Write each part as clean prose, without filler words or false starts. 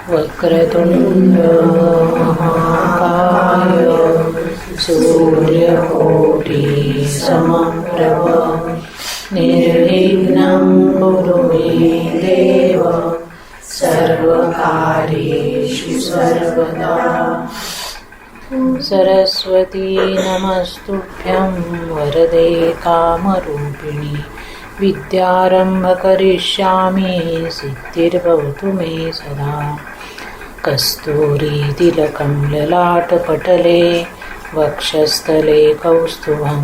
वक्रतुंड महाकाय सूर्यकोटि समप्रभ निर्विघ्नं कुरु मे देव सर्वकार्येषु सर्वदा। सरस्वती नमस्तुभ्यं वरदे कामरूपिणि विद्यारम्भ करिष्यामि सिद्धिर्भवतु मे सदा। कस्तूरीतिलकं ललाटपटले वक्षस्थले कौस्तुभं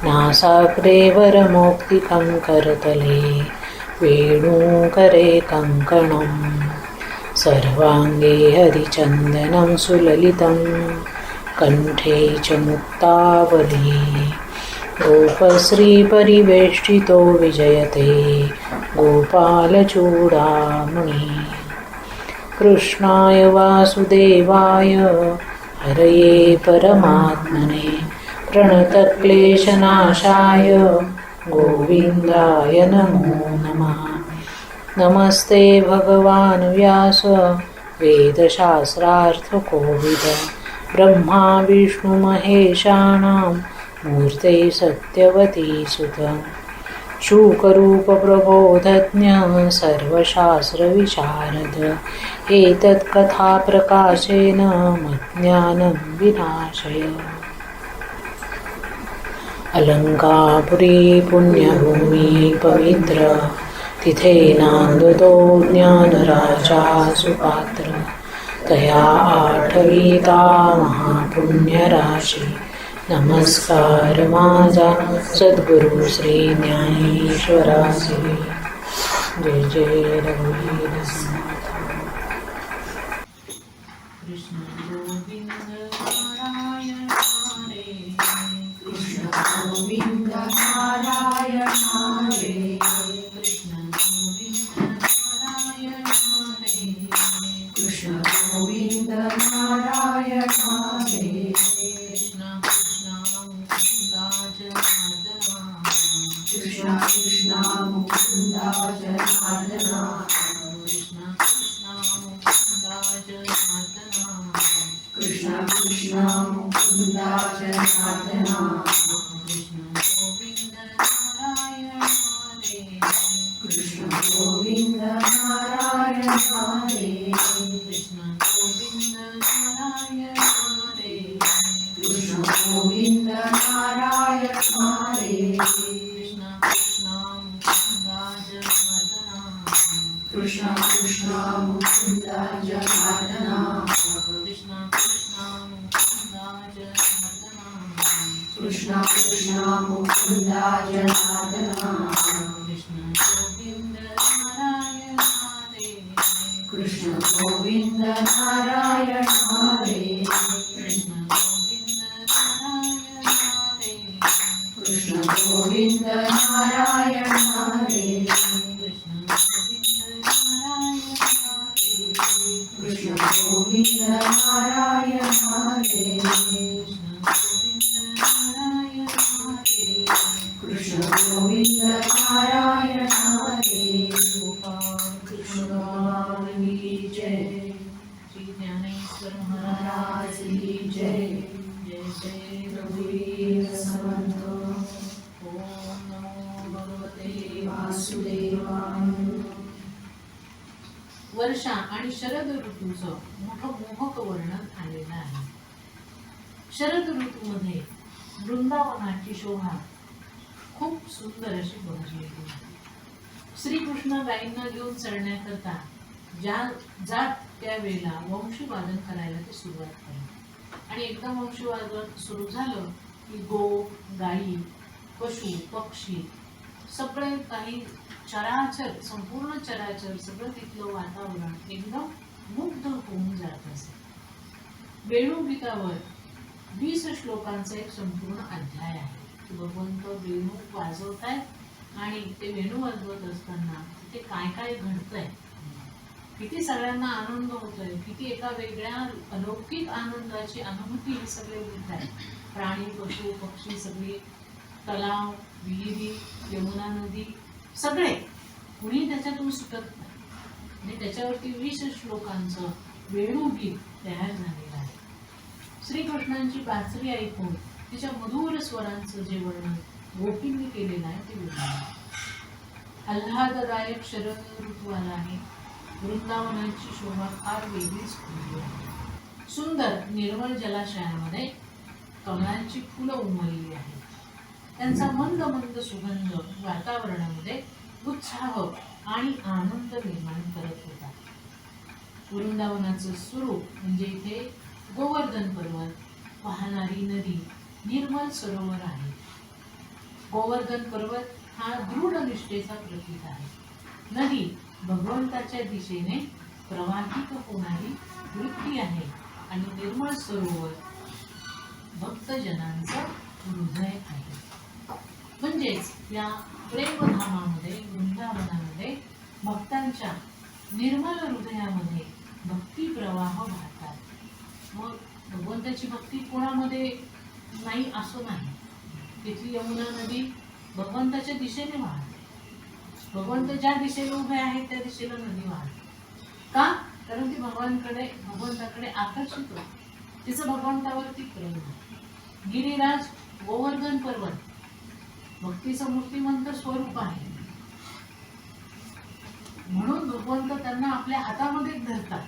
नासाग्रे वरमौक्तिकं करतले वेणुकरे कङ्कणं सर्वाङ्गे हरिचन्दनं सुललितं कण्ठे च मुक्तावली गोपश्रीपरिवेष्टितो विजयते गोपालचूडामणि। कृष्णाय वासुदेवाय हरये परमात्मने प्रणतक्लेशनाशाय गोविन्दाय नमो नमः। नमस्ते भगवान् व्यास वेदशास्त्रार्थकोविद ब्रह्मा विष्णु महेशानां मूर्ते सत्यवती सुत शुकरूप प्रबोधज्ञ सर्वशास्त्रविशारद एतत्कथाप्रकाशेन मज्ञानं विनाशय। अलङ्कापुरी पुण्यभूमि पवित्र तिथे नांदतो ज्ञानराजा सुपात्र तया आठविता महापुण्यराशी। नमस्कार माझा सद्गुरु श्री ज्ञानेश्वरासी। जय जय रघुवीर समर्थ। कृष्ण गोविंद नारायण हरे कृष्ण गोविंद नारायण हरे कृष्ण गोविंद नारायण हरे कृष्ण गोविंद नारायण हरे कृष्ण कृष्ण कृष्ण मुकुंद जनार्दना कृष्ण कृष्ण मुकुंद जनार्दना कृष्ण कृष्ण मुकुंद जनार्दना कृष्ण गोविंद नारायण हरे कृष्ण गोविंद नारायण हरे कृष्ण गोविंद नारायण हरे कृष्ण गोविंद नारायण हरे कृष्ण कृष्ण मुकुंद जनार्दना कृष्ण कृष्ण मुकुंद जनार्दना कृष्ण कृष्ण मुकुंद जनार्दना कृष्ण गोविंद नारायण हरे कृष्ण गोविंद नारायण हरे कृष्ण गोविंद नारायण हरे कृष्ण गोविंद नारायण हरे कृष्ण गोविंद नारायण हरे कृष्ण गोविंद नारायण हरे कृष्ण की जय। श्री ज्ञानेश्वर महाराज की जय। जय जय रघुवीर समर्थ। ओम नमो भगवते वासुदेवाय। वर्षा आणि शरद ऋतूचं मोठं मोहक वर्णन आलेलं आहे। शरद ऋतूमध्ये वृंदावनाची शोभा खूप सुंदर अशी बहरलेली आहे। श्रीकृष्ण गायींना घेऊन चरण्याकरता जात त्यावेळेला वंशीवादन करायला ते सुरुवात केली आणि एकदा वंशीवादन सुरू झालं की गो गायी पशु पक्षी सगळे काही चराचर संपूर्ण चराचर सगळं तिथलं वातावरण एकदम मुग्ध होऊन जात असे। वेणुगीतावर 20 श्लोकांचा एक संपूर्ण अध्याय आहे। भगवंत वेणू वाजवतायत आणि ते वेणू वाजवत असताना तिथे काय काय घडतंय, किती सगळ्यांना आनंद होतोय, किती एका वेगळ्या अलौकिक आनंदाची अनुभूती हे सगळे घेत आहेत। प्राणी पशु पक्षी सगळे, तलाव विहिरी यमुना नदी सगळे, कुणी त्याच्यातून सुटत नाही। आणि त्याच्यावरती 20 श्लोकांचं वेणुगीत तयार झालेलं आहे. श्रीकृष्णांची बासरी ऐकून तिच्या मधुर स्वरांचं जे वर्णन गोपींनी केलेलं आहे ते वेगळं. आल्हाददायक शरद ऋतू आला आहे. वृंदावनाची शोभा फार वेगळीच खुलली आहे. सुंदर निर्मळ जलाशयांमध्ये कमळांची फुलं उमलली आहेत. त्यांचा मंद मंद सुगंध वातावरणामध्ये उत्साह आणि आनंद निर्माण करत होता. वृंदावनाचं स्वरूप म्हणजे इथे गोवर्धन पर्वत, वाहणारी नदी, निर्मल सरोवर आहे. गोवर्धन पर्वत हा दृढ निष्ठेचा प्रतीक आहे. नदी भगवंताच्या दिशेने प्रवाहित होणारी वृत्ती आहे आणि निर्मळ सरोवर भक्तजनांचं हृदय आहे. म्हणजेच या प्रेमधामामध्ये वृंदावनामध्ये भक्तांच्या निर्मल हृदयामध्ये भक्ती प्रवाह वाहतात. मग भगवंताची भक्ती कोणामध्ये नाही असं नाही. तिथली यमुना नदी भगवंताच्या दिशेने वाहते. भगवंत ज्या दिशेने उभे आहेत त्या दिशेला नदी वाहते. का? कारण ती भगवंताकडे आकर्षित होते. तिचं भगवंतावरती प्रेम आहे. गिरिराज गोवर्धन पर्वत भक्तीचं मूर्तिमंत स्वरूप आहे. म्हणून भगवंत त्यांना आपल्या हातामध्ये धरतात.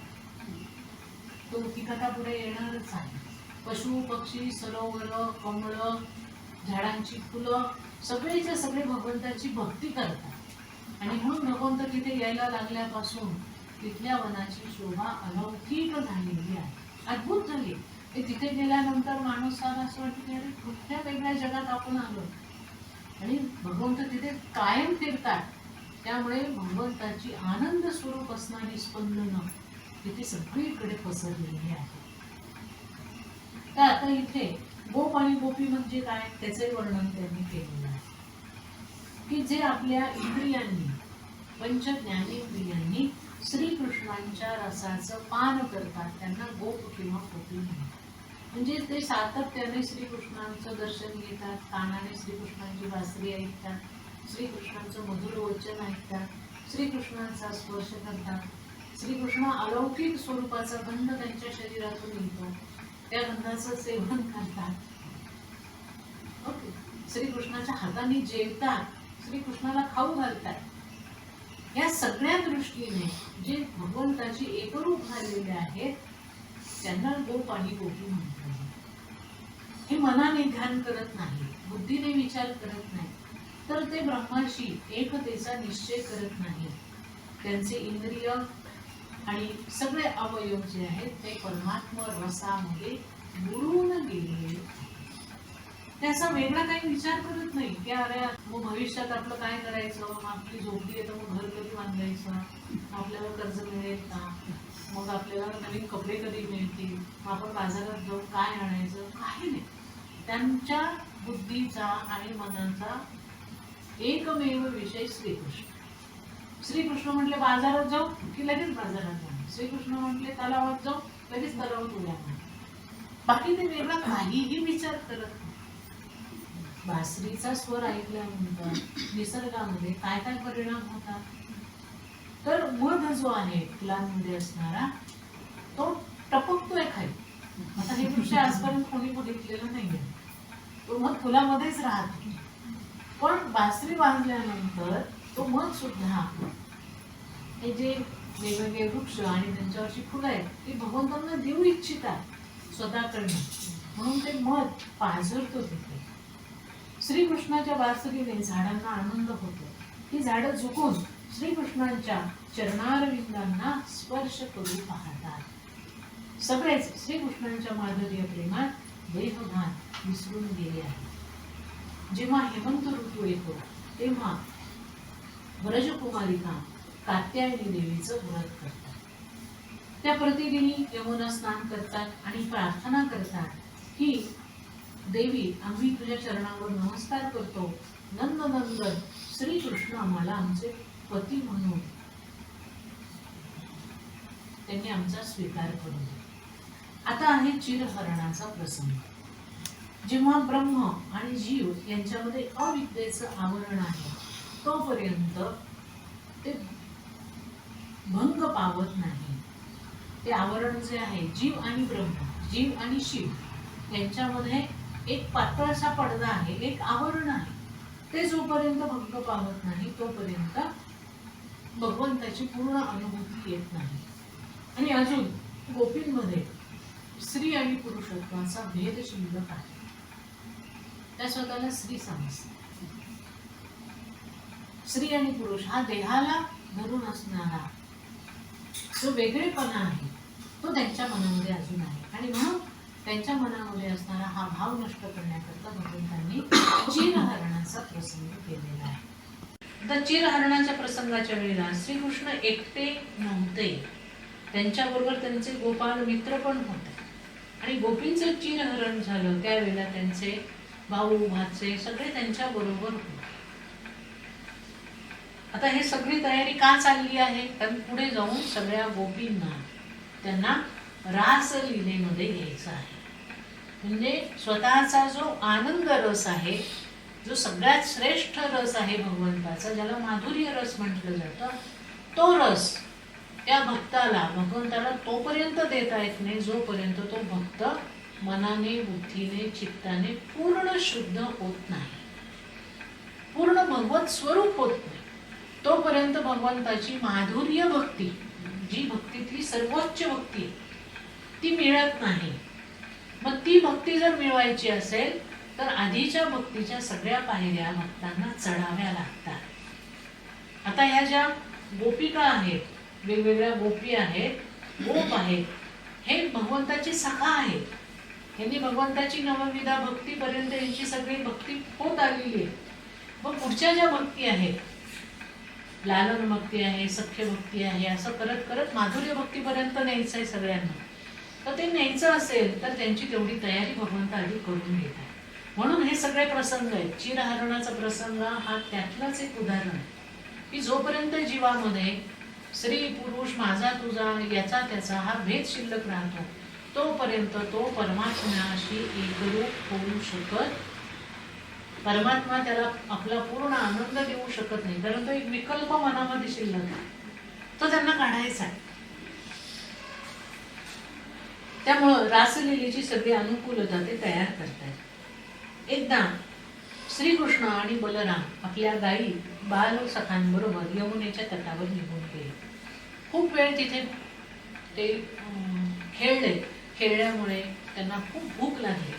तो ती कथा पुढे येणारच आहे. पशु पक्षी सरोवर कमळ झाडांची फुलं सगळेच्या सगळे भगवंताची भक्ती करतात आणि म्हणून भगवंत तिथे यायला लागल्यापासून तिथल्या वनाची शोभा अलौकिक झालेली आहे. अद्भुत झाली. ते तिथे गेल्यानंतर माणूसाला असं वाटतं की अरे कुठल्या वेगळ्या जगात आपण आलो. आणि भगवंत तिथे कायम फिरतात. त्यामुळे भगवंताची आनंद स्वरूप असणारी स्पंदनं तिथे सगळीकडे पसरलेली आहे. तर आता इथे गोप आणि गोपी म्हणजे काय त्याचे वर्णन त्यांनी केलेलं आहे की जे आपल्या इंद्रियांनी पंच ज्ञानेंद्रियांनी श्रीकृष्णांच्या रसाचं पान करतात त्यांना गोप किंवा गोपी म्हणतात. म्हणजे ते सातत्याने श्रीकृष्णांचं दर्शन घेतात, कानाने श्रीकृष्णांची बासरी ऐकतात, श्रीकृष्णांचं मधुर वचन ऐकतात, श्रीकृष्णांचा स्पर्श करतात. श्रीकृष्ण अलौकिक स्वरूपाचा गंध त्यांच्या शरीरातून येतो. त्या गंधाचं सेवन करतात. ओके. श्रीकृष्णाच्या हाताने जेवतात, श्रीकृष्णाला खाऊ घालतात. या सगळ्या दृष्टीने जे भगवंताची एकरूप झालेले आहेत त्यांना गोप आणि गोपी म्हणतात. हे मनाने ध्यान करत नाही, बुद्धीने विचार करत नाही, तर ते ब्रह्माशी एकतेचा निश्चय करत नाही. त्यांचे इंद्रिय आणि सगळे अवयव जे आहेत ते परमात्मा रसामध्ये बुडून गेले. त्याचा वेगळा काही विचार करत नाही की अरे मग भविष्यात आपलं काय करायचं, मग आपली झोपडी आहे तर मग घर कधी बांधायचं, आपल्याला कर्ज मिळेल का, मग आपल्याला नवीन कपडे कधी मिळतील, मग आपण बाजारात जाऊन काय आणायचं, काही नाही. त्यांच्या बुद्धीचा आणि मनाचा एकमेव विषय श्रीकृष्ण. श्रीकृष्ण म्हटले बाजारात जाऊ की लगेच बाजारात जाणार. श्रीकृष्ण म्हटले तलावात जाऊ लगेच तलावात उड्या मारणार. बाकी ते वेगळा काहीही विचार करत नाही. बासरीचा स्वर ऐकल्यानंतर निसर्गामध्ये काय काय परिणाम होतात, तर मध जो आहे फुलांमध्ये असणारा तो टपकतोय खाली. आता हे दृश्य आजपर्यंत कोणी बघितलेलं नाहीये. तो मध फुलामध्येच राहतो. पण बासरी वाजल्यानंतर तो मध सुद्धा हे जे वेगवेगळे वृक्ष आणि त्यांच्यावरची फुलं आहेत ती भगवंतांना देऊ इच्छितात स्वतःकडनं. म्हणून ते मध पाझरतो तिथे. श्रीकृष्णाच्या बासरीने झाडांना आनंद होतो. ही झाडं झुकून श्रीकृष्णांच्या चरणारविंदांना स्पर्श करू पाहतात. सगळेच श्रीकृष्णांच्या माधुर्य प्रेमात देहभान विसरून गेले आहे. जेव्हा हेमंत ऋतू येतो तेव्हा व्रजकुमारिका कात्यायनी देवीचं व्रत करतात. त्या प्रतिदिनी यमुना स्नान करतात आणि प्रार्थना करतात की देवी आम्ही तुझ्या चरणावर नमस्कार करतो. नंदनंदन श्रीकृष्ण आम्हाला आमचे पती म्हणून त्यांनी आमचा स्वीकार करून. आता आहे चिरहरणाचा प्रसंग. जेव्हा ब्रह्म आणि जीव यांच्यामध्ये अविद्येचं आवरण आहे तोपर्यंत ते भंग पावत नाही. ते आवरण जे आहे, जीव आणि ब्रह्म, जीव आणि शिव यांच्यामध्ये एक पातळसा पडदा आहे, एक आवरण आहे. ते जोपर्यंत भंग पावत नाही तोपर्यंत भगवंताची पूर्ण अनुभूती येत नाही. आणि अजून गोपींमध्ये स्त्री आणि पुरुषत्वाचा भेद शिल्लक आहे. त्या स्वतःला स्त्री समजतात. स्त्री आणि पुरुष हा देहाला धरून असणारा जो वेगळेपणा आहे तो त्यांच्या मनामध्ये अजून आहे. आणि म्हणून त्यांच्या मनामध्ये असणारा हा भाव नष्ट करण्याकरता भगवंतांनी चिरहरणाचा प्रसंग केलेला आहे. तर चिरहरणाच्या प्रसंगाच्या वेळेला श्रीकृष्ण एकटे नव्हते, त्यांच्याबरोबर त्यांचे गोपाल मित्र पण होते. आणि गोपींचं चिरहरण झालं त्यावेळेला त्यांचे भाऊ भाचे सगळे त्यांच्या बरोबर होते. आता हे सगळी तयारी का चालली आहे? कारण पुढे जाऊन सगळ्या गोपींना त्यांना रासलीलेमध्ये घ्यायचं आहे. म्हणजे स्वतःचा जो आनंद रस आहे, जो सगळ्यात श्रेष्ठ रस आहे भगवंताचा, ज्याला माधुर्य रस म्हटलं जातं, तो रस त्या भक्ताला, भगवंताला तोपर्यंत देता येत नाही जोपर्यंत तो भक्त मनाने, बुद्धीने, चित्ताने पूर्ण शुद्ध होत नाही, पूर्ण भगवत स्वरूप होत नाही. तोपर्यंत भगवंताची माधुर्य भक्ती, जी भक्तीतली सर्वोच्च भक्ती, ती मिळत नाही. मग ती भक्ती जर मिळवायची असेल तर आधीच्या भक्तीच्या सगळ्या पायऱ्या भक्तांना चढाव्या लागतात. आता ह्या ज्या गोपिका आहेत, वेगवेगळ्या गोपी आहेत, गोप आहेत, हे भगवंताची सखा आहेत. यांनी भगवंताची नवविधा भक्तीपर्यंत यांची सगळी भक्ती होत आलेली आहे. मग पुढच्या ज्या भक्ती आहेत, लालन भक्ती आहे, सख्य भक्ती आहे, असं करत करत माधुर्य भक्तीपर्यंत न्यायचं आहे सगळ्यांना. तर ते न्यायचं असेल तर त्यांची तेवढी तयारी भगवंत आधी करून घेत आहे. म्हणून हे सगळे प्रसंग आहेत. चिरहरणाचा प्रसंग हा त्यातलाच एक उदाहरण आहे की जोपर्यंत जीवामध्ये स्त्री पुरुष, माझा तुझा, याचा त्याचा हा भेद शिल्लक राहतो तोपर्यंत तो परमात्म्याशी एकरूप होऊ शकत, परमात्मा त्याला आपला पूर्ण आनंद देऊ शकत नाही. कारण तो एक विकल्प मनामध्ये शिल्लक आहे, तो त्यांना काढायचा आहे. त्यामुळं रासलीलेची सगळी अनुकूलता ते तयार करतात. एकदा श्रीकृष्ण आणि बलराम आपल्या गायी बाल सखांबरोबर यमुनेच्या तटावर निघून गेले. खूप वेळ तिथे ते खेळले. खेळल्यामुळे त्यांना खूप भूक लागली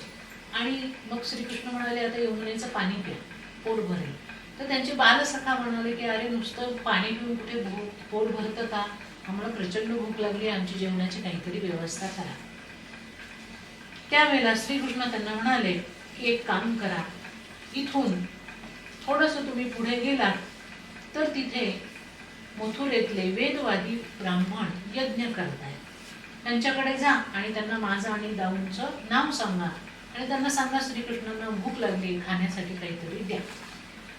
आणि मग श्रीकृष्ण म्हणाले, आता यमुनेचं पाणी प्या, पोट भरेल. तर त्यांचे बालसखा म्हणाले की अरे नुसतं पाणी पिऊन कुठे पोट भरतं का? आम्हाला प्रचंड भूक लागली, आमची जेवणाची काहीतरी व्यवस्था करा. त्यावेळेला श्रीकृष्ण त्यांना म्हणाले की एक काम करा, इथून थोडंसं तुम्ही पुढे गेलात तर तिथे मथुरेतले वेदवादी ब्राह्मण यज्ञ करतायत. त्यांच्याकडे जा आणि त्यांना माझं आणि दाऊंचं नाव सांगा आणि त्यांना सांगा श्रीकृष्णांना भूक लागली, खाण्यासाठी काहीतरी द्या.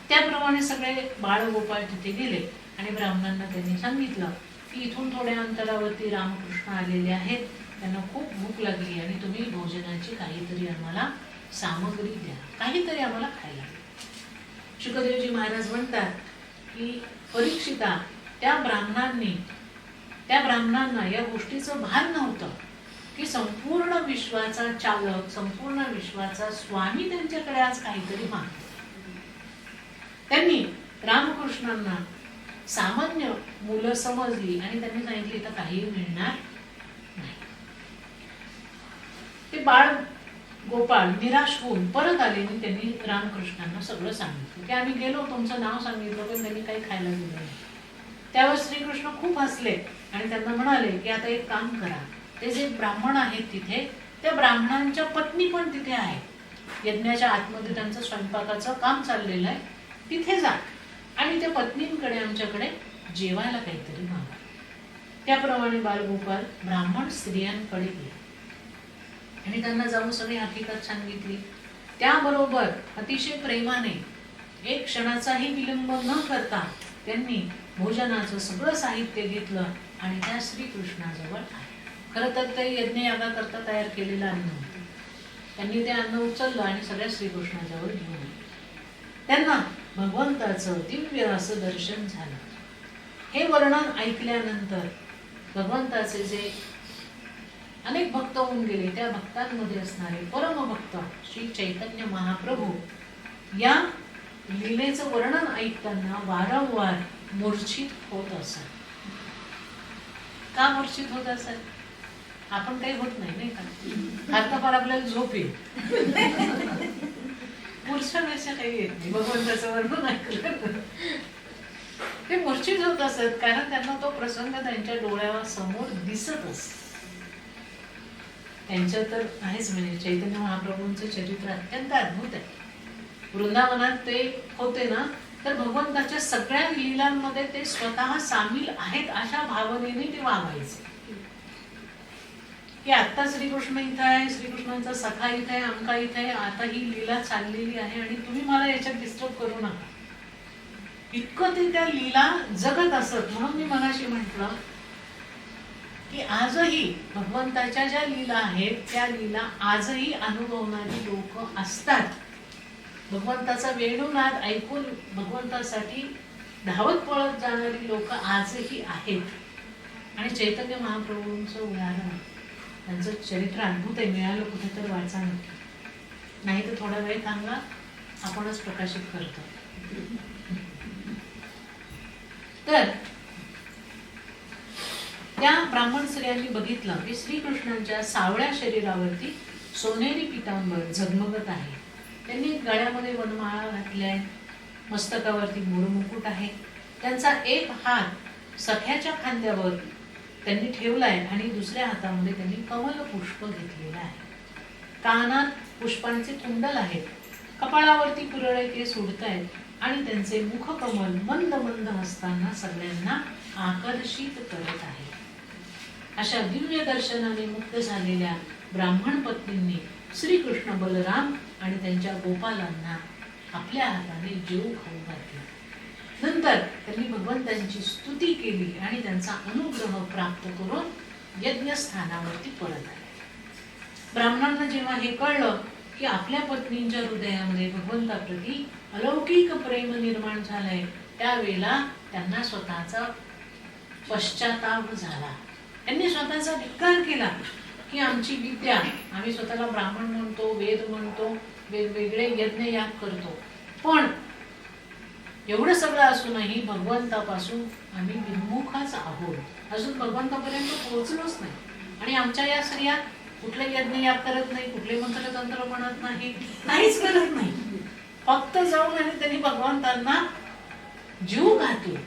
त्याप्रमाणे सगळे बाळगोपाळ तिथे गेले आणि ब्राह्मणांना त्यांनी सांगितलं की इथून थोड्या अंतरावरती रामकृष्ण आलेले आहेत, त्यांना खूप भूक लागली आणि तुम्ही भोजनाची काहीतरी आम्हाला सामग्री द्या, काहीतरी आम्हाला खायला द्या. शुकदेवजी महाराज म्हणतात की परीक्षिता, त्या ब्राह्मणांना या गोष्टीचं भान नव्हतं की संपूर्ण विश्वाचा चालक, संपूर्ण विश्वाचा स्वामी त्यांच्याकडे आज काहीतरी मागतो. त्यांनी रामकृष्णांना सामान्य मुलं समजली आणि त्यांनी सांगितले इथं काही मिळणार नाही. ते बाळ गोपाळ निराश होऊन परत आले आणि त्यांनी रामकृष्णांना सगळं सांगितलं की आम्ही गेलो, तुमचं नाव सांगितलं पण त्यांनी काही खायला दिलं नाही. त्यावर श्रीकृष्ण खूप हसले आणि त्यांना म्हणाले की आता एक काम करा, ते जे ब्राह्मण आहेत तिथे, त्या ब्राह्मणांच्या पत्नी पण तिथे आहेत, यज्ञाच्या आतमध्ये त्यांचं स्वयंपाकाचं काम चाललेलं आहे, तिथे जा आणि त्या पत्नींकडे आमच्याकडे जेवायला काहीतरी मागा. त्याप्रमाणे बालगोपाल ब्राह्मण स्त्रियांकडे गेले आणि त्यांना जाऊन सगळी हकीकत सांगितली. त्याबरोबर अतिशय प्रेमाने एक क्षणाचाही विलंब न करता त्यांनी भोजनाचं सगळं साहित्य घेतलं आणि त्या श्रीकृष्णाजवळ आले. खरं तर ते यज्ञयागा करता तयार केलेलं अन्न होतं. त्यांनी ते अन्न उचललं आणि सगळ्या श्रीकृष्णाजवळ घेऊन आले. त्यांना भगवंताचं दिव्य असं दर्शन झालं. हे वर्णन ऐकल्यानंतर भगवंताचे जे अनेक भक्त होऊन गेले त्या भक्तांमध्ये असणारे परमभक्त श्री चैतन्य महाप्रभू या लीलेचं वर्णन ऐकताना वारंवार मूर्छित होत असत. का मूर्छित होत असत? आपण काही होत नाही का? फार तर फार आपल्याला झोप येईल, मूर्छा काही येत नाही भगवंताचं वर्णन ऐकलं. ते मूर्छित होत असत कारण त्यांना तो प्रसंग त्यांच्या डोळ्यासमोर दिसत असत. त्यांचं तर आहेच, म्हणजे चैतन्य महाप्रभूंचं चरित्र अत्यंत अद्भुत आहे. वृंदावनात ते होते ना, तर भगवंताच्या सगळ्या लीलांमध्ये ते स्वतः सामील आहेत अशा भावनेने ते वागायचे. की आता श्रीकृष्ण इथं आहे, श्रीकृष्णांचा सखा इथं आहे, अमका इथं आहे, आता ही लीला चाललेली आहे आणि तुम्ही मला याच्यात डिस्टर्ब करू नका, इतकं ते त्या लीला जगत असत. म्हणून मी मगाशी म्हटलं की आजही भगवंताच्या ज्या लीला आहेत त्या लीला आजही अनुभवणारी लोक असतात. भगवंताचा वेणुनाद ऐकून भगवंतासाठी धावत पळत जाणारी लोक आजही आहेत. आणि चैतन्य महाप्रभूंचं उदाहरण, त्यांचं चरित्र अद्भुत आहे. मिळालं कुठे तर वाचा नक्की, नाही तर थोडा वेळ थांबला आपणच प्रकाशित करतो. तर त्या ब्राह्मण स्त्रियांनी बघितलं की श्रीकृष्णांच्या सावळ्या शरीरावरती सोनेरी पितांबर झगमगत आहे. त्यांनी गळ्यामध्ये वनमाळा घातल्या, मस्तकावरती मोरमुकुट आहे, त्यांचा एक हात सख्याच्या खांद्यावर त्यांनी ठेवलाय आणि दुसऱ्या हातामध्ये त्यांनी कमल पुष्प घेतलेलं आहे. कानात पुष्पांचे कुंडल आहेत, कपाळावरती कुरळे केस उडतायत आणि त्यांचे मुखकमल मंद मंद हसताना सगळ्यांना आकर्षित करत आहे. अशा दिव्य दर्शनाने मुक्त झालेल्या ब्राह्मण पत्नींनी श्रीकृष्ण, बलराम आणि त्यांच्या गोपालांना आपल्या हाताने जेव खाऊ घातला. नंतर त्यांनी भगवंतांची स्तुती केली आणि त्यांचा अनुग्रह प्राप्त करून यज्ञस्थानावरती परत आले. ब्राह्मणांना जेव्हा हे कळलं की आपल्या पत्नींच्या हृदयामध्ये भगवंताप्रती अलौकिक प्रेम निर्माण झालंय, त्यावेळेला त्यांना स्वतःचा पश्चाताप झाला. त्यांनी स्वतःचा धिक्कार केला की आमची विद्या, आम्ही स्वतःला ब्राह्मण म्हणतो, वेद म्हणतो, वेगवेगळे यज्ञ याग करतो, पण एवढं सगळं असूनही भगवंतापासून आम्ही विमुखच आहोत, अजून भगवंतापर्यंत पोहोचलोच नाही. आणि आमच्या या स्त्रिया कुठले यज्ञ याग करत नाही, कुठले मंत्रतंत्र म्हणत नाही, काहीच करत नाही, फक्त जाऊन आणि त्यांनी भगवंतांना जीव घातला.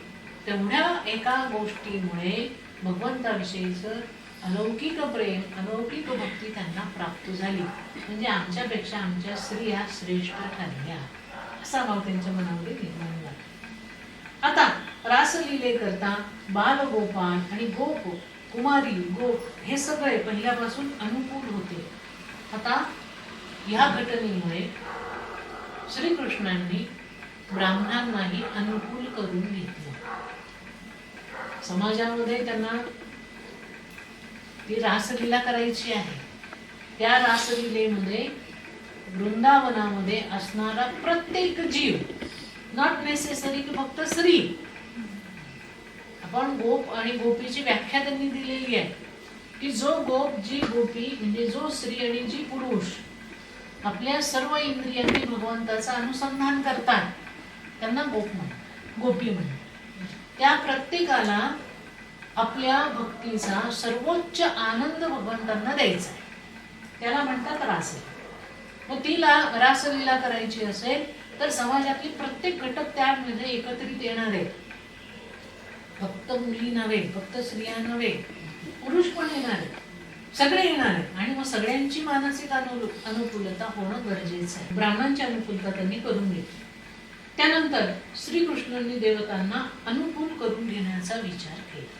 तेवढ्या एका गोष्टीमुळे भगवंताविषयीचं अलौकिक प्रेम, अलौकिक भक्ती त्यांना प्राप्त झाली. म्हणजे आमच्यापेक्षा आमच्या स्त्रिया श्रेष्ठ ठरल्या, असा भाव त्यांच्या मनामध्ये निर्माण झाला. आता रासलीले करता बालगोपाल आणि गोप, कुमारी, गोप हे सगळे पहिल्यापासून अनुकूल होते. आता या घटनेमुळे श्रीकृष्णांनी ब्राह्मणांनाही अनुकूल करून घेतले. समाजामध्ये त्यांना ती रासलीला करायची आहे. त्या रासलीलेमध्ये वृंदावनामध्ये असणारा प्रत्येक जीव, नॉट नेसेसरी की फक्त स्त्री, आपण गोप आणि गोपीची व्याख्या त्यांनी दिलेली आहे की जो गोप, जी गोपी म्हणजे जो स्त्री आणि जी पुरुष आपल्या सर्व इंद्रियांनी भगवंताचं अनुसंधान करतात त्यांना गोप म्हणतात, गोपी म्हणतात. त्या प्रत्येकाला आपल्या भक्तीचा सर्वोच्च आनंद भगवंतांना द्यायचा आहे, त्याला म्हणतात रासलीला. मग तिला रासलीला करायची असेल तर समाजातली प्रत्येक घटक त्यामध्ये एकत्रित येणार आहेत. फक्त मुली नव्हे, फक्त स्त्रिया नव्हे, पुरुष पण येणार आहेत, सगळे येणार आहेत. आणि मग सगळ्यांची मानसिक अनुकूलता होणं गरजेचं आहे. ब्राह्मणांची अनुकूलता त्यांनी करून घेतली. त्यानंतर श्रीकृष्णांनी देवतांना अनुकूल करून घेण्याचा विचार केला.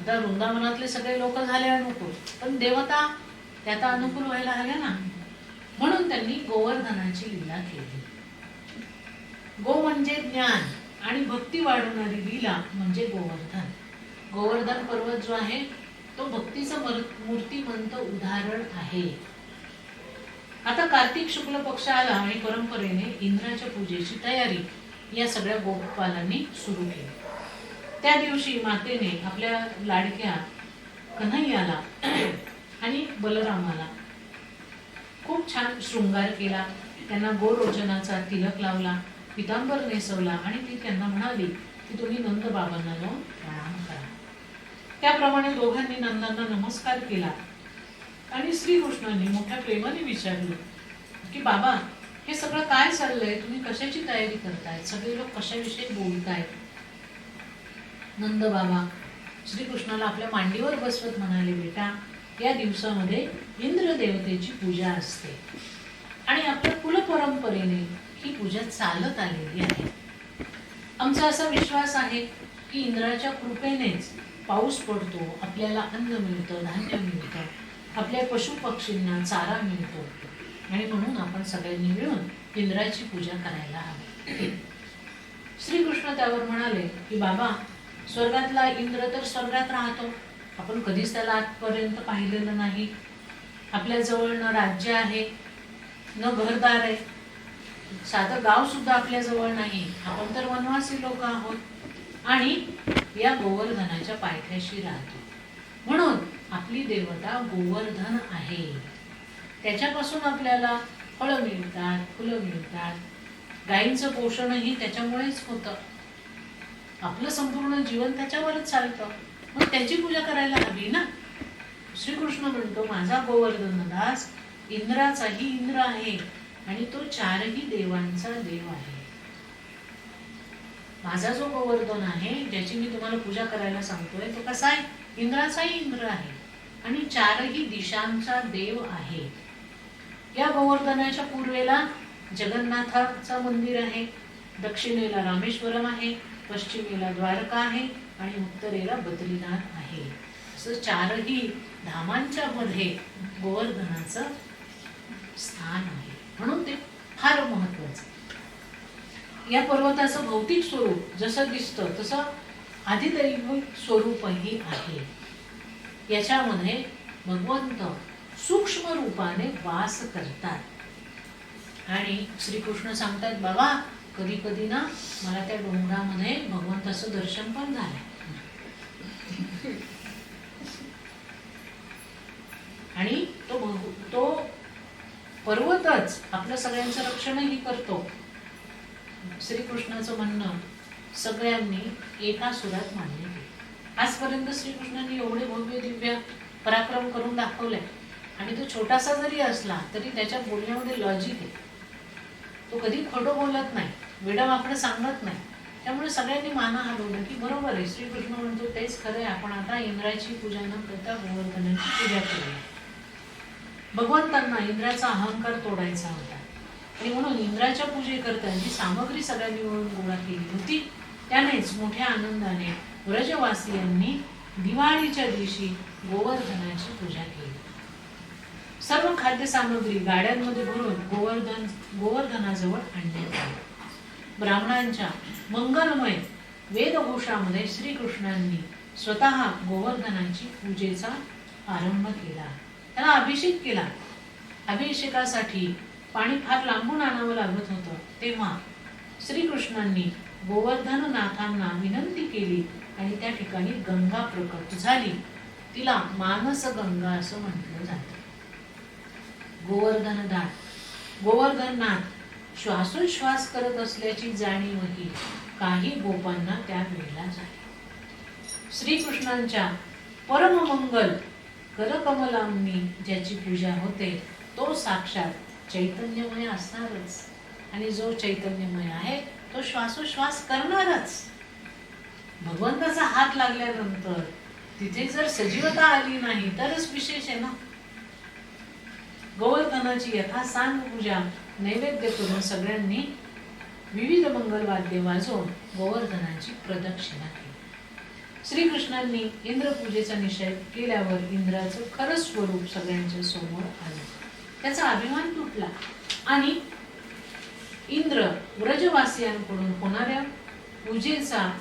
आता वृंदावनातले सगळे लोक झाले अनुकूल, पण देवता त्यात अनुकूल व्हायला हव्या ना, म्हणून त्यांनी गोवर्धनाची लीला केली. गो म्हणजे ज्ञान आणि भक्ती वाढवणारी लीला म्हणजे गोवर्धन. गोवर्धन पर्वत जो आहे तो भक्तीचं मूर्तिमंत उदाहरण आहे. आता कार्तिक शुक्ल पक्ष आला आणि परंपरेने इंद्राच्या पूजेची तयारी या सगळ्या गोपालांनी सुरू केली. त्या दिवशी मातेने आपल्या लाडक्या कन्हैयाला आणि बलरामाला खूप छान शृंगार केला. त्यांना गोरोचनाचा तिलक लावला, पितांबर नेसवला आणि ती त्यांना म्हणाली की तुम्ही नंद बाबांना जाऊन प्रणाम करा. त्याप्रमाणे दोघांनी नंदांना नमस्कार केला आणि श्रीकृष्णांनी मोठ्या प्रेमाने विचारलं की बाबा, हे सगळं काय चाललंय? तुम्ही कशाची तयारी करताय? सगळे लोक कशाविषयी बोलतायत? नंद बाबा श्रीकृष्णाला आपल्या मांडीवर बसवत म्हणाले, बेटा, या दिवसामध्ये इंद्र देवतेची पूजा असते आणि आपल्या कुलपरंपरेने ही पूजा चालत आलेली आहे. आमचा असा विश्वास आहे की इंद्राच्या कृपेनेच पाऊस पडतो, आपल्याला अन्न मिळतं, धान्य मिळतं, आपल्या पशुपक्षींना चारा मिळतो आणि म्हणून आपण सगळ्यांनी मिळून इंद्राची पूजा करायला हवी. श्रीकृष्ण त्यावर म्हणाले की बाबा, स्वर्गातला इंद्र तर स्वर्गात राहतो, आपण कधीच त्याला आजपर्यंत पाहिलेलं नाही. आपल्या जवळ न राज्य आहे, न घरदार आहे, साधं गाव सुद्धा आपल्या जवळ नाही. आपण तर वनवासी लोक आहोत आणि या गोवर्धनाच्या पायथ्याशी राहतो. म्हणून आपली देवता गोवर्धन आहे. त्याच्यापासून आपल्याला फळं मिळतात, फुलं मिळतात. गायींचं पोषणही त्याच्यामुळेच होतं. आपलं संपूर्ण जीवन त्याच्यावरच चालतं. मग त्याची पूजा करायला हवी ना. श्रीकृष्ण म्हणतो, माझा गोवर्धन दास इंद्राचाही इंद्र आहे आणि तो चारही देवांचा देव आहे. माझा जो गोवर्धन आहे, ज्याची मी तुम्हाला पूजा करायला सांगतोय, तो कसा आहे? इंद्राचाही इंद्र आहे आणि चारही दिशांचा देव आहे. या गोवर्धनाच्या पूर्वेला जगन्नाथाचं मंदिर आहे, दक्षिणेला रामेश्वरम आहे, पश्चिमेला द्वारका आहे आणि उत्तरेला बद्रीनाथ आहे. असं चारही धामांच्या मध्ये गोवर्धनाचं स्थान आहे. म्हणून ते फार महत्वाचं. या पर्वताचं भौतिक स्वरूप जसं दिसतं तसं आदिदैविक स्वरूपही आहे. याच्यामध्ये भगवंत सूक्ष्म रूपाने वास करतात आणि श्रीकृष्ण सांगतात, बाबा, कधी कधी ना मला त्या डोंगरामध्ये भगवंताचं दर्शन पण झालंय. आणि तो पर्वतच आपलं सगळ्यांचं रक्षणही करतो. श्रीकृष्णाचं म्हणणं सगळ्यांनी एका सुरात मान्य केलं. आजपर्यंत श्रीकृष्णांनी एवढे भव्य दिव्य पराक्रम करून दाखवले आणि तो छोटासा जरी असला तरी त्याच्या बोलण्यामध्ये लॉजिक आहे. तो कधी खोटं बोलत नाही, वेडावाकडं सांगत नाही. त्यामुळे सगळ्यांनी माना हलवलं की बरोबर आहे, श्रीकृष्ण म्हणतो तेच खरं आहे. आपण आता इंद्राची पूजा न करता गोवर्धनाची पूजा करूया. भगवंतांना इंद्राचा अहंकार तोडायचा होता आणि म्हणून इंद्राच्या पूजेकरता जी सामग्री सगळ्यांनी मिळून गोळा केली होती, त्यानेच मोठ्या आनंदाने व्रजवासियांनी दिवाळीच्या दिवशी गोवर्धनाची पूजा केली. सर्व खाद्य सामग्री गाड्यांमध्ये भरून गोवर्धनाजवळ आणण्यात आली. ब्राह्मणांच्या मंगलमय वेदघोषामध्ये श्रीकृष्णांनी स्वतः गोवर्धनाची पूजेचा आरंभ केला. त्याला अभिषेक केला. अभिषेकासाठी पाणी फार लांबून आणावं लागत होतं. तेव्हा श्रीकृष्णांनी गोवर्धननाथांना विनंती केली आणि त्या ठिकाणी गंगा प्रकट झाली. तिला मानस गंगा असं म्हटलं जातं. गोवर्धननाथ श्वासोच्छ्वास करत असल्याची जाणीवही काही गोपांना त्या वेळेला झाली. श्रीकृष्णांच्या परममंगल करकमलांनी ज्याची पूजा होते तो साक्षात चैतन्यमय असणारच आणि जो चैतन्यमय आहे तो श्वासोच्छ्वास करणारच. भगवंताचा हात लागल्यानंतर तिथे जर सजीवता आली नाही तरच विशेष आहे ना. गोवर्धनाची यथासांग पूजा नैवेद्य करून सगळ्यांनी विविध मंगलवाद्य वाजवून गोवर्धनाची प्रदक्षिणा केली. श्रीकृष्णांनी इंद्रपूजेचा निषेध केल्यावर इंद्राचं खरं स्वरूप सगळ्यांच्या समोर आलं. त्याचा अभिमान तुटला आणि इंद्र व्रजवासियांकडून होणाऱ्या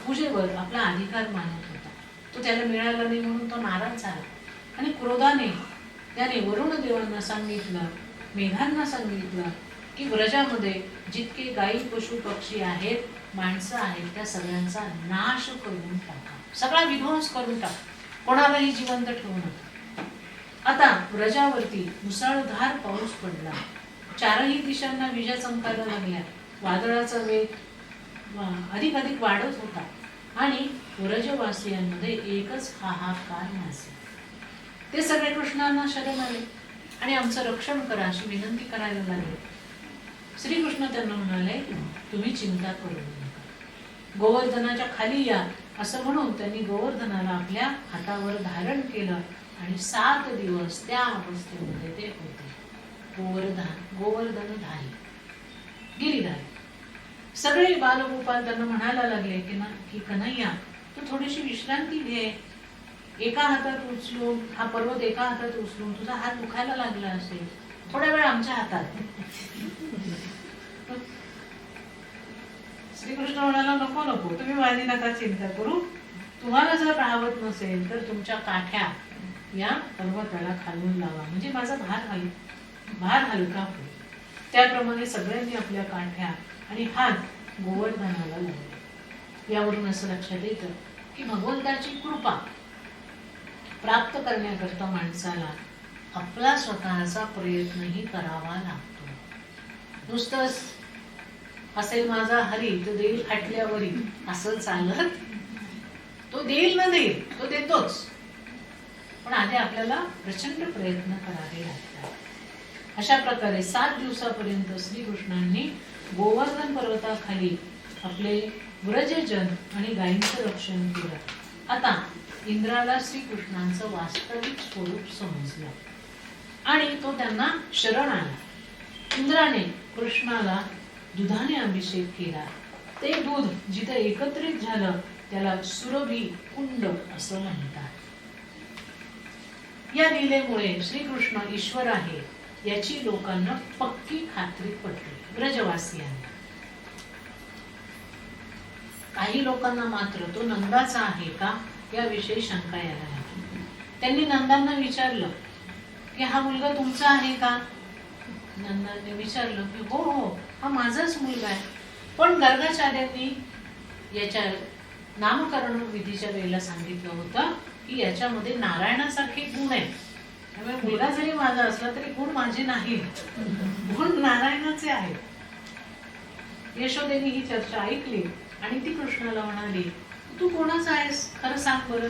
पूजेवर आपला अधिकार मानत होता. तो त्याला मिळाला नाही म्हणून तो नाराज झाला आणि क्रोधाने त्याने वरुण देवांना सांगितलं, मेघांना सांगितलं की व्रजामध्ये जितके गायी पशु पक्षी आहेत, माणसं आहेत, त्या सगळ्यांचा नाश करून टाका, सगळा विध्वंस करून टाका, कोणालाही जिवंत ठेवू नका. आता व्रजावरती मुसळधार पाऊस पडला, चारही दिशांना विजा चमकायला लागल्या, वादळाचा वेग अधिक अधिक वाढत होता आणि व्रजवासियांमध्ये एकच हाहाकार माजला. ते सगळे कृष्णांना शरण आले आणि आमचं रक्षण करा अशी विनंती करायला लागले. श्रीकृष्ण त्यांना म्हणाले, तुम्ही चिंता करू नका, गोवर्धनाच्या खाली या असं म्हणून त्यांनी गोवर्धनाला आपल्या हातावर धारण केलं आणि 7 दिवस त्या अवस्थेमध्ये ते होते. गोवर्धनधारी, गिरीधारी. सगळे बालगोपाल त्यांना म्हणायला लागले की कन्हैया, तू थोडीशी विश्रांती घे. एका हातात उचलून हा पर्वत, एका हातात उचलून तुझा हात दुखायला लागला असेल, थोड्या वेळ आमच्या हातात. श्रीकृष्ण म्हणाला, नको नको, तुम्ही माझी नका चिंता करू. तुम्हाला जर राहवत नसेल तर तुमच्या काठ्या या पर्वताला खालून लावा, म्हणजे माझा भार हलका होईल. त्याप्रमाणे सगळ्यांनी आपल्या काठ्या आणि हात गोवर्धनाला लावले. यावरून असं लक्षात येतं की भगवंताची कृपा प्राप्त करण्याकरता माणसाला आपला स्वतःचा प्रयत्नही करावा लागतो. नुसतंच असेल माझा हरी तो देईल फाटल्यावरी असं चालत, तो देईल ना देईल, तो देतोच, पण आधी आपल्याला प्रचंड प्रयत्न करावे लागतात. अशा प्रकारे 7 दिवसापर्यंत श्रीकृष्णांनी गोवर्धन पर्वताखाली आपले व्रजजन आणि गायींचं रक्षण केलं. आता इंद्राला श्रीकृष्णांचं वास्तविक स्वरूप समजलं आणि तो त्यांना शरण आला. इंद्राने कृष्णाला दुधाने अभिषेक केला. ते दूध जिथे एकत्रित झालं त्याला सुरभी कुंड असं म्हणतात. या लीलेमुळे श्रीकृष्ण ईश्वर आहे याची लोकांना पक्की खात्री पडते, व्रजवासियांना. काही लोकांना मात्र तो नंदाचा आहे का याविषयी शंका यायला लागली. त्यांनी नंदांना विचारलं की हा मुलगा तुमचा आहे का? नंदांनी विचारलं की हो हो, हा माझाच मुलगा आहे. पण गर्गाचार्यांनी याच्या नामकरण विधीच्या वेळेला सांगितलं होतं की याच्यामध्ये नारायणासारखे गुण आहेत, त्यामुळे मुलगा जरी माझा असला तरी गुण माझे नाही, गुण नारायणाचे आहेत. यशोदेनी ही चर्चा ऐकली आणि ती कृष्णाला म्हणाली, तू कोणाचा आहेस, खरं सांग बरं.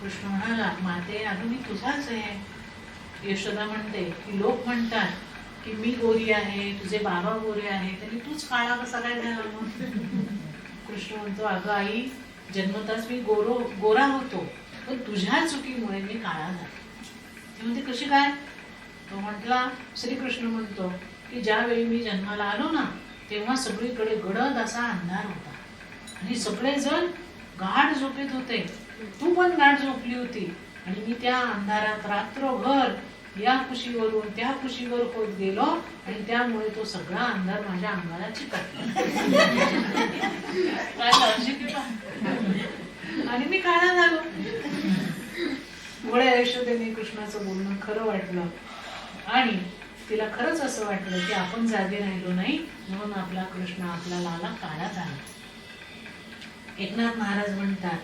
कृष्ण म्हणाला, माते अगं मी तुझाच आहे. यशोदा म्हणते की लोक म्हणतात की मी गोरी आहे, तुझे बाबा गोरे आहे, तरी तूच काळा कसा काय झाला? कृष्ण म्हणतो, अगं आई, जन्मताच मी गोरा होतो, पण तुझ्या चुकीमुळे मी काळा झाला. ती म्हणते कशी काय? तो म्हटला, श्रीकृष्ण म्हणतो की ज्यावेळी मी जन्माला आलो ना तेव्हा सगळीकडे गडद असा अंधार होता आणि सगळेजण गाढ झोपेत होते, तू पण गाढ झोपली होती आणि मी त्या अंधारात रात्रभर या कुशीवरून त्या कुशीवर होत गेलो आणि त्यामुळे तो सगळा अंधार माझ्या अंगाला चिकटला. आणि मी काळा झालो. मुळे यशोदेने कृष्णाचं बोलणं खरं वाटलं आणि तिला खरंच असं वाटलं की आपण जागे राहिलो नाही म्हणून आपला कृष्ण आपला लाला काळा झाला. एकनाथ महाराज म्हणतात,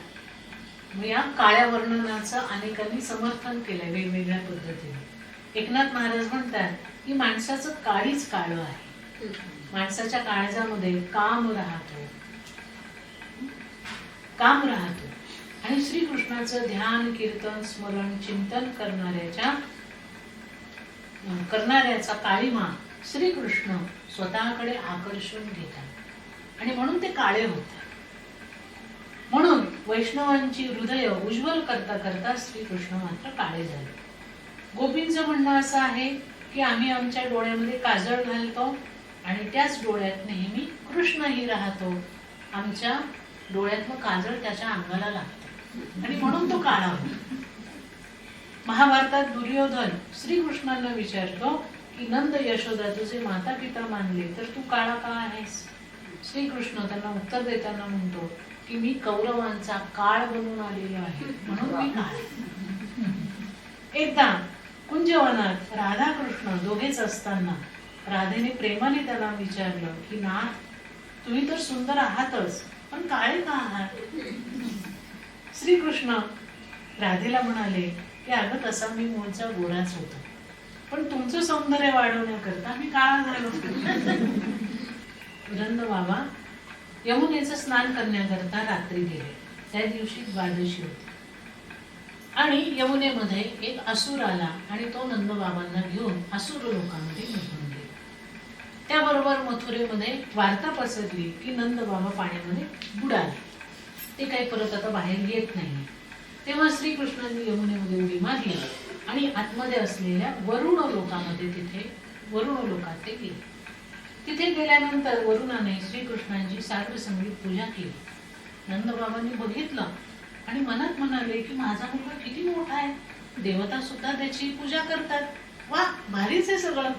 मग या काळ्या वर्णनाचं अनेकांनी समर्थन केलंय वेगवेगळ्या पद्धतीने. एकनाथ महाराज म्हणतात की माणसाचं काळीच काळं आहे. माणसाच्या काळजामध्ये काम राहतो आणि श्रीकृष्णाचं ध्यान, कीर्तन, स्मरण, चिंतन करणाऱ्याचा काळीमा श्रीकृष्ण स्वतःकडे आकर्षून घेतात आणि म्हणून ते काळे होतात. म्हणून वैष्णवांची हृदय उज्ज्वल करता करता श्रीकृष्ण मात्र काळे झाले. गोपींचं म्हणणं असं आहे की आम्ही आमच्या डोळ्यामध्ये काजळ घालतो आणि त्याच डोळ्यात नेहमी कृष्णही राहतो. आमच्या डोळ्यातलं काजळ त्याच्या अंगाला लागतं आणि म्हणून तो काळा होतो. महाभारतात दुर्योधन श्रीकृष्णांना विचारतो की नंद यशोदा तुझे माता पिता मानले तर तू काळा का आहेस? श्रीकृष्ण त्यांना उत्तर देताना म्हणतो की मी कौरवांचा काळ बनून आलेलो आहे म्हणून मी काळ. एकदा कुंजवनात राधा कृष्ण दोघेच असताना राधेने प्रेमाने त्याला विचारलं की नाथ, तुम्ही तर सुंदर आहातच, पण काळे का आहात? श्रीकृष्ण राधेला म्हणाले की अगं तसा मी मूळचा गोराच होतो, पण तुमचं सौंदर्य वाढवण्याकरता मी काळा झालो. नंद बाबा यमुनेचं स्नान करण्याकरता रात्री गेले. त्या दिवशी द्वादशी होती आणि यमुनेमध्ये एक असुर आला आणि तो नंदबाबांना घेऊन असुर लोकांमध्ये निघून गेला. त्याबरोबर मथुरेमध्ये वार्ता पसरली की नंदबाबा पाण्यामध्ये बुडाले, ते काही परत आता बाहेर येत नाही. तेव्हा श्रीकृष्णांनी यमुनेमध्ये उडी मारली आणि आतमध्ये असलेल्या वरुण लोकांमध्ये वरुण लोकात ते गेले. तिथे गेल्यानंतर वरुणाने श्रीकृष्णांची सार्वसंगीत पूजा केली. नंदबाबांनी बघितलं आणि मनात म्हणाले की माझा मुलगा किती मोठा आहे, देवता सुद्धा त्याची पूजा करतात, वा भारीच आहे सगळं.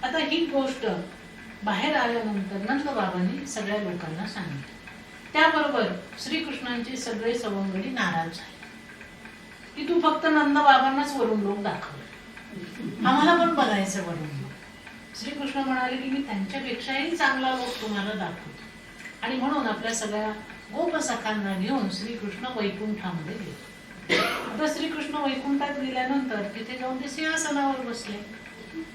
आता ही गोष्ट बाहेर आल्यानंतर नंदबाबांनी सगळ्या लोकांना सांगितलं. त्याबरोबर श्रीकृष्णांचे सगळे सवंगडी नाराज झाले की तू फक्त नंदबाबांनाच वरुण लोक दाखवलं, आम्हाला पण बघायचं वरुण लोक. श्रीकृष्ण म्हणाले की मी त्यांच्यापेक्षाही चांगला लोक तुम्हाला दाखवतो. आणि म्हणून आपल्या सगळ्या गोपसखांना घेऊन श्रीकृष्ण वैकुंठामध्ये गेले. आता श्रीकृष्ण वैकुंठात गेल्यानंतर तिथे जाऊन ते सिंहासनावर बसले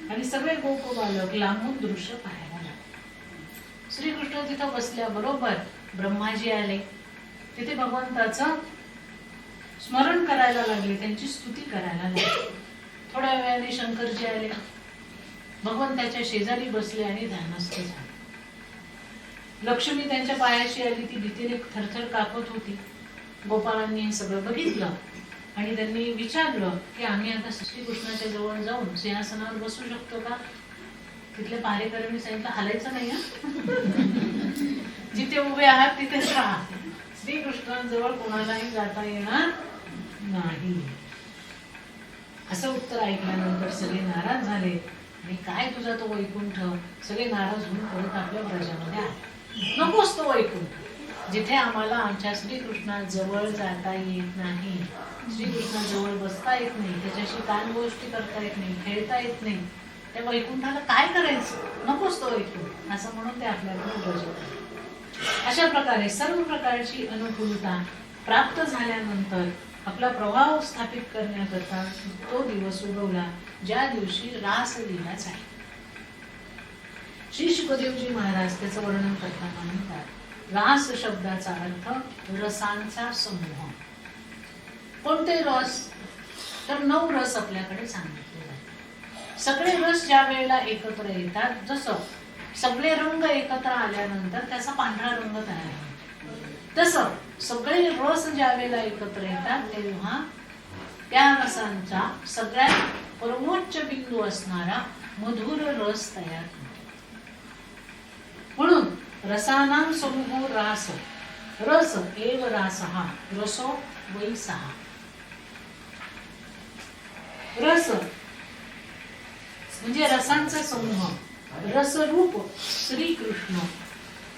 आणि सगळे गोप बालक लांबून दृश्य पाहायला लागले. श्रीकृष्ण तिथं बसल्याबरोबर ब्रह्माजी आले, तिथे भगवंताचं स्मरण करायला लागले, त्यांची स्तुती करायला लागले. थोड्या वेळाने शंकरजी आले, भगवंताच्या शेजारी बसले आणि ध्यानस्थ झाले. लक्ष्मी त्यांच्या पायाशी आली, ती भीतीने थरथर कापत होती. गोपाळांनी हे सगळं बघितलं आणि त्यांनी विचारलं की आम्ही आता श्रीकृष्णाच्या जवळ जाऊन सिंहासनावर बसू शकतो का? तिथल्या पहारेकरांनी सांगितलं हलायचं नाही, जिथे उभे आहात तिथेच राहा, श्रीकृष्णांजवळ कोणालाही जाता येणार नाही. असं उत्तर ऐकल्यानंतर सगळे नाराज झाले आणि काय तुझा तो वैकुंठ, सगळे नाराज होऊन परत आपल्या ब्रजामध्ये आले. नकोच तो वैकुंठ, जिथे आम्हाला आमच्या श्रीकृष्णा जवळ जाता येत नाही, श्रीकृष्णा जवळ बसता येत नाही, त्याच्याशी कान गोष्टी करता येत नाही, खेळता येत नाही, त्या वैकुंठाला काय करायचं, नकोच तो वैकुंठ, असं म्हणून ते आपल्याकडे बजवतात. अशा प्रकारे सर्व प्रकारची अनुकूलता प्राप्त झाल्यानंतर आपला प्रभाव स्थापित करण्याकरता तो दिवस उगवला ज्या दिवशी रासलीला आहे. श्री शुकदेवजी महाराज त्याचं वर्णन करताना म्हणतात, रास शब्दाचा अर्थ रसांचा समूह. कोणते रस? तर 9 रस आपल्याकडे सांगितले जातात. सगळे रस ज्या वेळेला एकत्र येतात, जसं सगळे रंग एकत्र आल्यानंतर त्याचा पांढरा रंग तयार होतो, तसं सगळे रस ज्या वेळेला एकत्र येतात तेव्हा त्या रसांचा सगळ्यात परमोच्च बिंदू असणारा मधुर रस तयार होतो. म्हणून रसानां समूहो रास, रस एव रासः, रसो वै सः. रस म्हणजे रसांचा समूह. रसरूप श्रीकृष्ण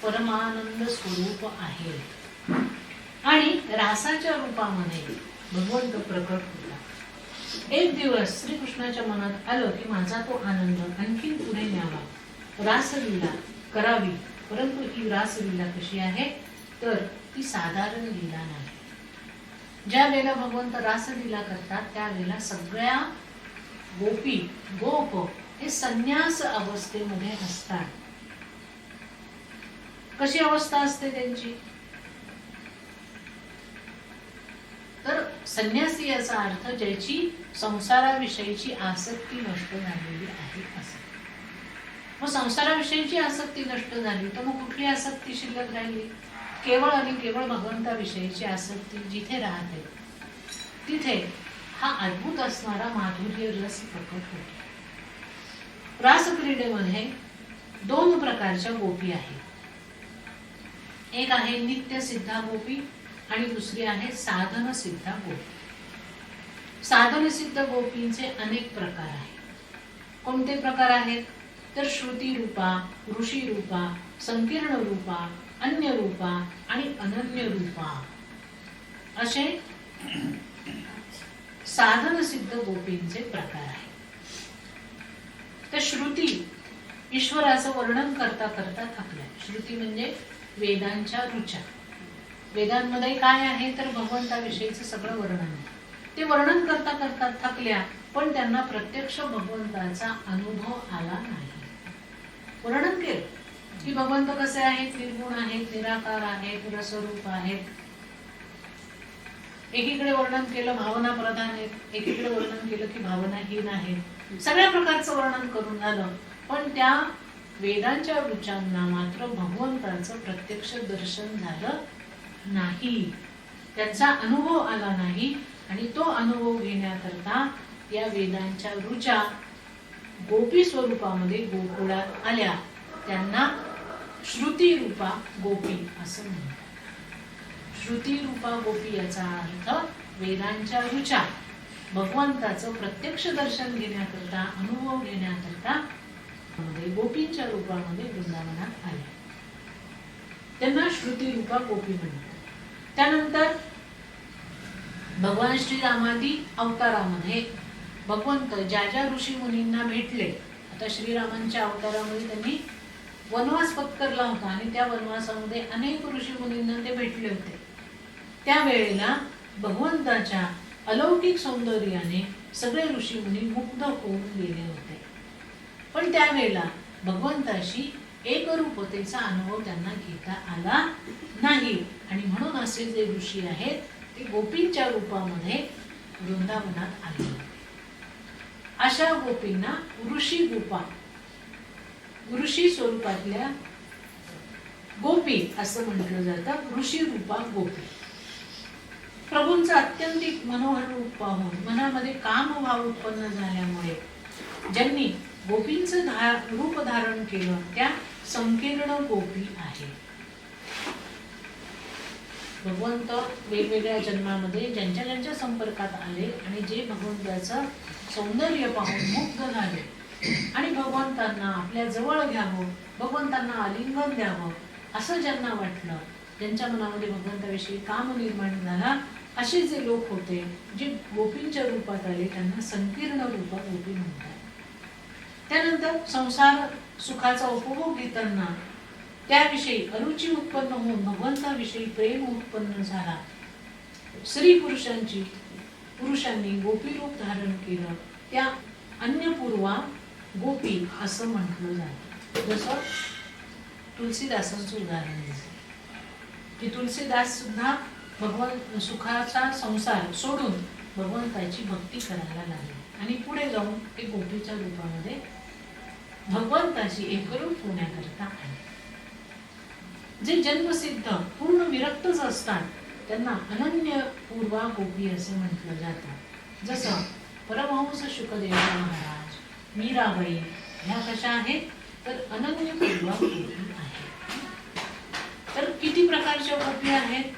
परमानंद स्वरूप आहे आणि रासाच्या रूपामध्ये भगवंत प्रकट होता. एक दिवस श्रीकृष्णाच्या मनात आलं की माझा तो आनंद आणखीन पुढे न्यावा, रासलीला करावी. परंतु ही रासलीला कशी आहे तर ती साधारण लीला नाही. ज्या वेळेला भगवंत रासलीला करतात त्यावेळेला सगळ्या गोपी गोप हे संन्यास अवस्थेमध्ये असतात. कशी अवस्था असते त्यांची? तर संन्यासी याचा अर्थ ज्याची संसाराविषयीची आसक्ती नष्ट झालेली आहे असं. मग संसाराविषयीची आसक्ती नष्ट झाली तर मग कुठली आसक्ती शिल्लक राहिली? केवळ आणि केवळ भगवंताविषयीची आसक्ती जिथे राहते तिथे हा अद्भुत असणारा माधुर्य रस प्रकट होतो. रासक्रीडेमध्ये 2 प्रकारच्या गोपी आहेत. एक आहे नित्य सिद्धा गोपी आणि दुसरी आहे साधन सिद्धा गोपी. साधन सिद्ध गोपींचे अनेक प्रकार आहेत. कोणते प्रकार आहेत तर श्रुती रूपा, ऋषी रूपा, संकीर्ण रूपा, अन्य रूपा आणि अनन्य रूपा असे साधन सिद्ध गोपींचे प्रकार आहेत. श्रुती ईश्वराचं वर्णन करता करता थकल्या. श्रुती म्हणजे वेदांच्या ऋचा. वेदांमध्ये काय आहे तर भगवंताविषयीचं सगळं वर्णन आहे. ते वर्णन करता करता थकल्या, पण त्यांना प्रत्यक्ष भगवंताचा अनुभव आला नाही. वर्णन केलं की भगवंत कसे आहेत, निर्गुण आहेत, निराकार आहेत, रसरूप आहेत. एकीकडे वर्णन केलं भावना प्रधान आहेत, एकीकडे वर्णन केलं की भावनाहीन आहेत. सगळ्या प्रकारचं वर्णन करून झालं, पण त्या वेदांच्या ऋचांना मात्र भगवंताचं प्रत्यक्ष दर्शन झालं नाही, त्याचा अनुभव आला नाही. आणि तो अनुभव घेण्याकरता या वेदांच्या ऋचा गोपी स्वरूपामध्ये गोकुळात आल्या. त्यांना श्रुती रूपा गोपी असं म्हणतात. श्रुती रूपा गोपी याचा अर्थ वेदांच्या ऋचा भगवंताचं प्रत्यक्ष दर्शन घेण्याकरता, अनुभव घेण्याकरता गोपींच्या रूपामध्ये वृंदावनात आल्या. त्यांना श्रुती रूपा गोपी म्हणतात. त्यानंतर भगवान श्रीरामादी अवतारामध्ये भगवंत ज्या ज्या ऋषी मुनींना भेटले, आता श्रीरामांच्या अवतारामध्ये त्यांनी वनवास पत्करला होता आणि त्या वनवासामध्ये अनेक ऋषी मुनींना ते भेटले होते. त्यावेळेला भगवंताच्या अलौकिक सौंदर्याने सगळे ऋषी मुनी मुग्ध होऊन गेले होते. पण त्यावेळेला भगवंताशी एकरूपतेचा अनुभव त्यांना घेता आला नाही. आणि म्हणून असे जे ऋषी आहेत ते गोपींच्या रूपामध्ये वृंदावनात आले. अशा गोपींना ऋषी गोपा, ऋषी स्वरूपातल्या गोपी असं म्हटलं जातं. ऋषी रूपा गोपी. प्रभूंचं अत्यंतिक मनोहर रूप पाहून मनामध्ये कामभाव उत्पन्न झाल्यामुळे ज्यांनी गोपींचं रूप धारण केलं त्या संकीर्ण गोपी आहे. भगवंत वेगवेगळ्या जन्मामध्ये ज्यांच्या ज्यांच्या संपर्कात आले आणि जे भगवंताचं सौंदर्य पाहून मुग्ध झाले आणि भगवंतांना आपल्या जवळ घ्यावं, भगवंतांना आलिंगन द्यावं असं ज्यांना वाटलं, ज्यांच्या मनामध्ये भगवंताविषयी काम निर्माण झाला, असे जे लोक होते जे गोपींच्या रूपात आले त्यांना संकीर्ण रूपा गोपी म्हणतात. त्यानंतर संसार सुखाचा उपभोग घेताना त्याविषयी अरुची उत्पन्न होऊन भगवंताविषयी प्रेम उत्पन्न झाला. स्त्री पुरुषांनी गोपी रूप धारण केलं, त्या अन्यपूर्वा गोपी असं म्हटलं जातं. जसं तुलसीदासांचं उदाहरण दिलं की तुलसीदास सुद्धा भगवंत सुखाचा संसार सोडून भगवंताची भक्ती करायला लागले आणि पुढे जाऊन ते गोपीच्या रूपामध्ये भगवंताची एकरूप होण्याकरता आले. जे जन्मसिद्ध पूर्ण विरक्तच असतात त्यांना अनन्य पूर्वा गोपी असे म्हटलं जातं. जसं परमहंस शुकदेव महाराज, मीराबाई ह्या कशा आहेत तर अनन्य पूर्वा गोपी आहेत. तर किती प्रकारच्या गोपी आहेत?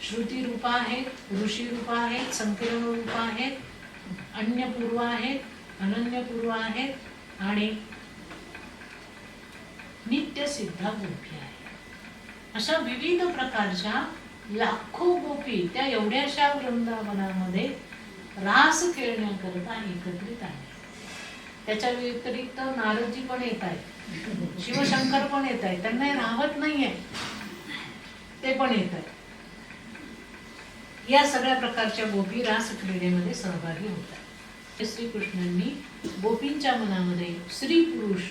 श्रुती रूपा आहेत, ऋषी रूपा आहेत, संकीर्ण रूपा आहेत, अन्यपूर्व आहेत, अनन्यपूर्व आहेत आणि नित्यसिद्ध गोपी आहेत. अशा विविध प्रकारच्या लाखो गोपी त्या एवढ्याशा वृंदावनामध्ये रास खेळण्याकरता एकत्रित आहे. त्याच्या व्यतिरिक्त नारदजी पण येत आहेत, शिवशंकर पण येत आहेत, त्यांना राहत नाहीये, ते पण येत आहेत. या सगळ्या प्रकारच्या गोपी रास क्रीडेमध्ये सहभागी होतात. श्रीकृष्णांनी गोपींच्या मनामध्ये स्त्री पुरुष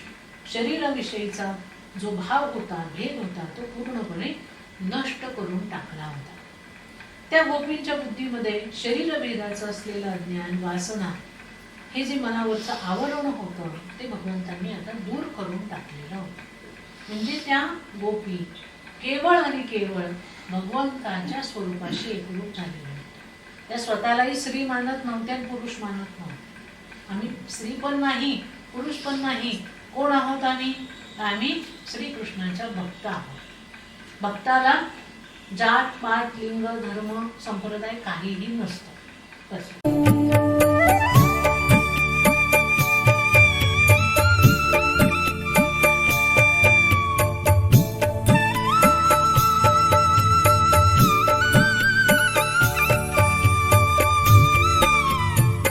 शरीराविषयीचा जो भाव होता, भेद होता, तो पूर्णपणे नष्ट करून टाकला होता. त्या गोपींच्या बुद्धीमध्ये शरीरभेदाचं असलेलं अज्ञान, वासना, हे जे मनावरचं आवरण होतं ते भगवंतांनी आता दूर करून टाकलेलं होतं. म्हणजे त्या गोपी केवळ आणि केवळ भगवंताच्या स्वरूपाशी एकरूप झालेल्या होत्या. त्या स्वतःलाही स्त्री मानत नव्हत्या, पुरुष मानत नव्हत्या. आम्ही स्त्री पण नाही, पुरुष पण नाही. कोण आहोत आम्ही? आम्ही श्रीकृष्णाच्या भक्त आहोत. भक्ताला जात पात लिंग धर्म संप्रदाय काहीही नसतं.